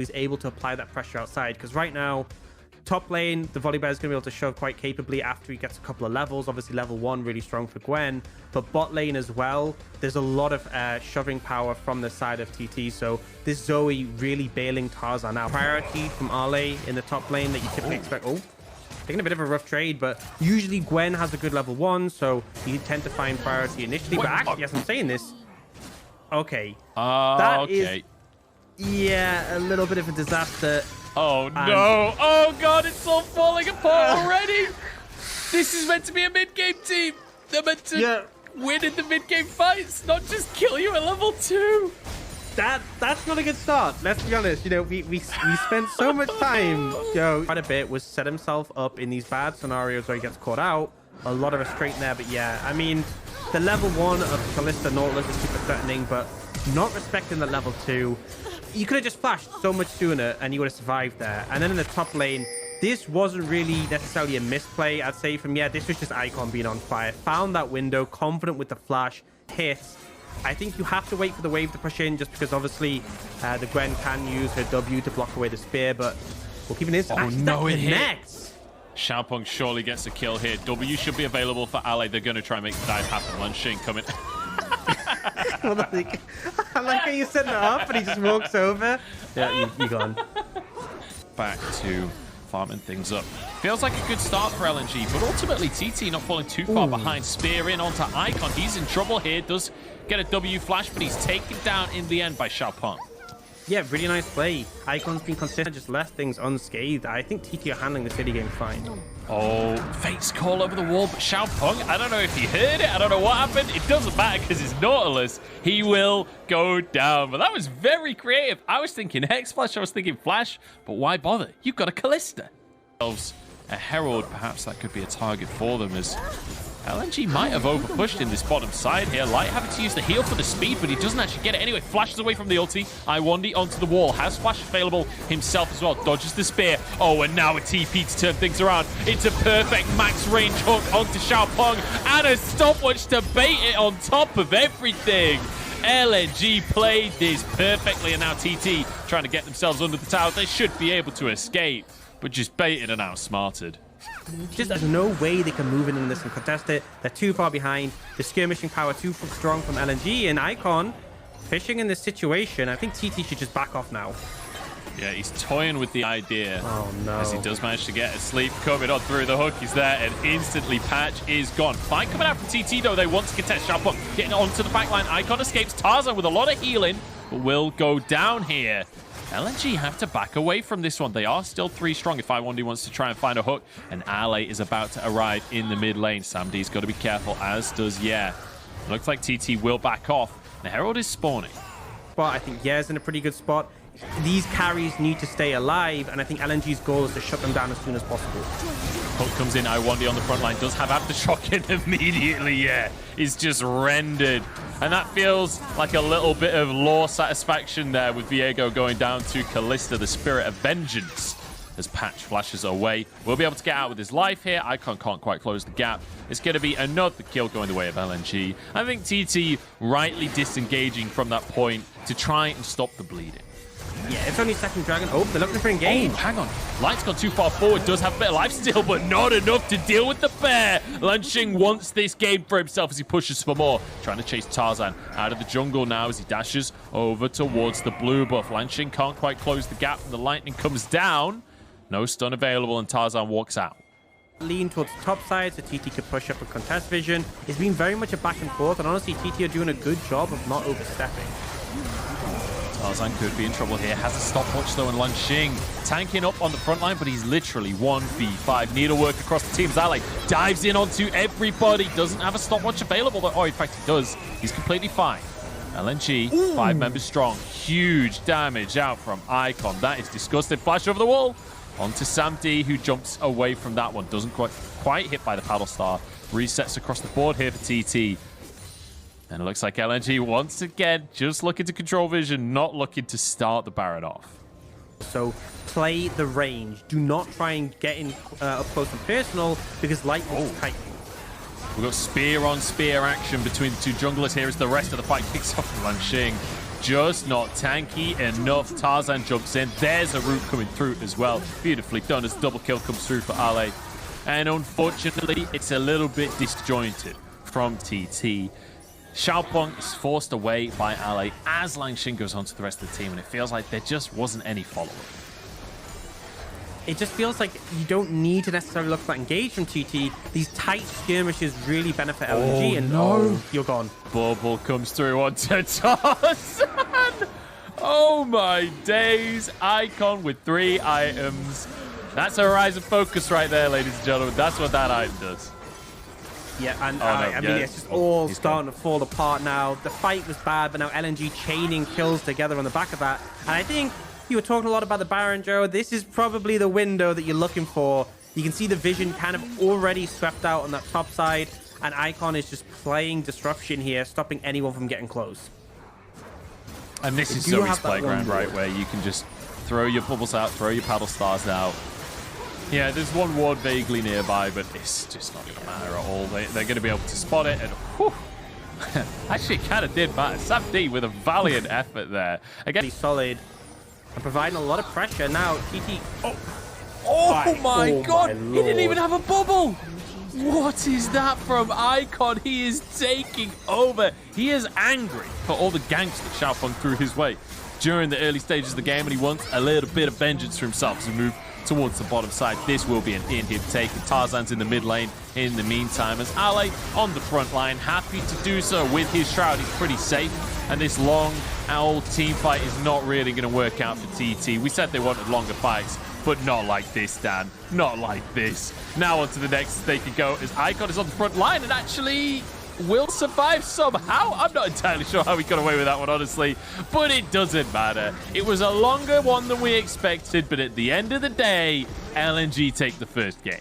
He's able to apply that pressure outside, because right now, top lane, the Volibear is going to be able to shove quite capably after he gets a couple of levels. Obviously, level 1 really strong for Gwen, but bot lane as well, there's a lot of shoving power from the side of TT, so this Zoe really bailing Tarzan out. Priority from Ale in the top lane that you typically expect. Oh, taking a bit of a rough trade, but usually Gwen has a good level 1, so you tend to find priority initially. But actually, yes, I'm saying this. Okay. That is... Yeah, a little bit of a disaster. Oh no! Oh god, it's all falling apart already! This is meant to be a mid-game team! They're meant to win in the mid-game fights, not just kill you at level 2! That's not a good start, let's be honest. You know, we spent so much time, quite a bit, was set himself up in these bad scenarios where he gets caught out. A lot of restraint there, but yeah, I mean, the level 1 of Kalista Nautilus is super threatening, but not respecting the level 2. You could have just flashed so much sooner and you would have survived there. And then in the top lane, this wasn't really necessarily a misplay, I'd say from, this was just Icon being on fire. Found that window, confident with the flash, hits. I think you have to wait for the wave to push in, just because obviously the Gwen can use her W to block away the spear, but we'll keep an instant. Oh no, it connects. Xiaopeng surely gets a kill here. W should be available for Ale. They're going to try and make the dive happen. Lunshing coming. I like how you're setting it up and he just walks over. Yeah, you're gone. Back to farming things up. Feels like a good start for LNG, but ultimately TT not falling too far behind. Spear in onto Icon. He's in trouble here. Does get a W flash, but he's taken down in the end by Xiaopeng. Yeah, really nice play. Icon's been consistent, just left things unscathed. I think TT are handling the city game fine. Oh, Fate's call over the wall, but Xiaopeng, I don't know if he heard it. I don't know what happened. It doesn't matter because it's Nautilus. He will go down. But that was very creative. I was thinking Hex Flash. I was thinking Flash. But why bother? You've got a Kalista. A Herald, perhaps that could be a target for them, as LNG might have overpushed in this bottom side here. Light having to use the heal for the speed, but he doesn't actually get it anyway. Flashes away from the ulti. Iwandi onto the wall. Has flash available himself as well. Dodges the spear. Oh, and now a TP to turn things around. It's a perfect max range hook onto Xiaopeng, and a stopwatch to bait it on top of everything. LNG played this perfectly, and now TT trying to get themselves under the tower. They should be able to escape, but just baited and outsmarted. Just there's no way they can move in this and contest it. They're too far behind. The skirmishing power too strong from LNG, and Icon fishing in this situation. I think TT should just back off now. Yeah, he's toying with the idea. Oh no. As he does manage to get a sleep coming on through the hook. He's there, and instantly Patch is gone. Fight coming out from TT though. They want to contest. Xiaopeng getting onto the backline. Icon escapes. Tarzan with a lot of healing, but will go down here. LNG have to back away from this one. They are still 3 strong if Iwandi wants to try and find a hook. And Ale is about to arrive in the mid lane. Samdi's got to be careful, as does Looks like TT will back off. The Herald is spawning. But I think is in a pretty good spot. These carries need to stay alive, and I think LNG's goal is to shut them down as soon as possible. Hook comes in. Iwandi on the front line does have Aftershock in immediately. Is just rendered. And that feels like a little bit of lore satisfaction there, with Viego going down to Kalista, the Spirit of Vengeance, as Patch flashes away. We'll be able to get out with his life here. Icon can't quite close the gap. It's going to be another kill going the way of LNG. I think TT rightly disengaging from that point to try and stop the bleeding. Yeah, it's only second dragon. Oh, they're looking for engage. Oh, hang on. Light's gone too far forward. Does have a bit of life still, but not enough to deal with the bear. Lunshing wants this game for himself as he pushes for more. Trying to chase Tarzan out of the jungle now as he dashes over towards the blue buff. Lunshing can't quite close the gap, and the lightning comes down. No stun available, and Tarzan walks out. Lean towards the top side so TT could push up and contest vision. It's been very much a back and forth, and honestly, TT are doing a good job of not overstepping. Tarzan could be in trouble here. Has a stopwatch though, and Lunshing tanking up on the front line, but he's literally 1v5. Needlework across the team's ally. Dives in onto everybody. Doesn't have a stopwatch available though. Oh, in fact, he does. He's completely fine. LNG, 5 members strong. Huge damage out from Icon. That is disgusting. Flash over the wall. Onto Samdi, who jumps away from that one. Doesn't quite hit by the paddle star. Resets across the board here for TT. And it looks like LNG once again just looking to control vision, not looking to start the Baron off. So play the range. Do not try and get in up close and personal, because lightning is tight. We've got spear on spear action between the two junglers here as the rest of the fight kicks off. Lunshing just not tanky enough. Tarzan jumps in. There's a root coming through as well. Beautifully done as double kill comes through for Ale. And unfortunately, it's a little bit disjointed from TT. Xiaopeng is forced away by Ale as Langshin goes on to the rest of the team, and it feels like there just wasn't any follow-up. It just feels like you don't need to necessarily look for that engage from TT. These tight skirmishes really benefit LNG, and no, you're gone. Bubble comes through onto Tarzan. Oh my days. Icon with 3 items. That's a Horizon focus right there, ladies and gentlemen. That's what that item does. Yeah, and I mean, it's just all starting to fall apart now. The fight was bad, but now LNG chaining kills together on the back of that. And I think you were talking a lot about the Baron, Joe. This is probably the window that you're looking for. You can see the vision kind of already swept out on that top side, and Icon is just playing disruption here, stopping anyone from getting close. And this is Zoe's playground, right, where you can just throw your bubbles out, throw your paddle stars out. Yeah, there's one ward vaguely nearby, but it's just not going to matter at all. They're going to be able to spot it, and whew, actually kind of did matter. Sam D with a valiant effort there. Again, he's solid and providing a lot of pressure. Now, TT... Oh my God! He didn't even have a bubble! What is that from Icon? He is taking over. He is angry for all the ganks that Xiaopeng threw his way during the early stages of the game, and he wants a little bit of vengeance for himself to move towards the bottom side. This will be an in-hit take. Tarzan's in the mid lane in the meantime, as Ale on the front line, happy to do so with his Shroud. He's pretty safe, and this long owl team fight is not really going to work out for TT. We said they wanted longer fights, but not like this, Dan. Not like this. Now on to the next they can go, as Icon is on the front line and actually will survive somehow. I'm not entirely sure how he got away with that one, honestly, but it doesn't matter. It was a longer one than we expected, but at the end of the day, LNG take the first game.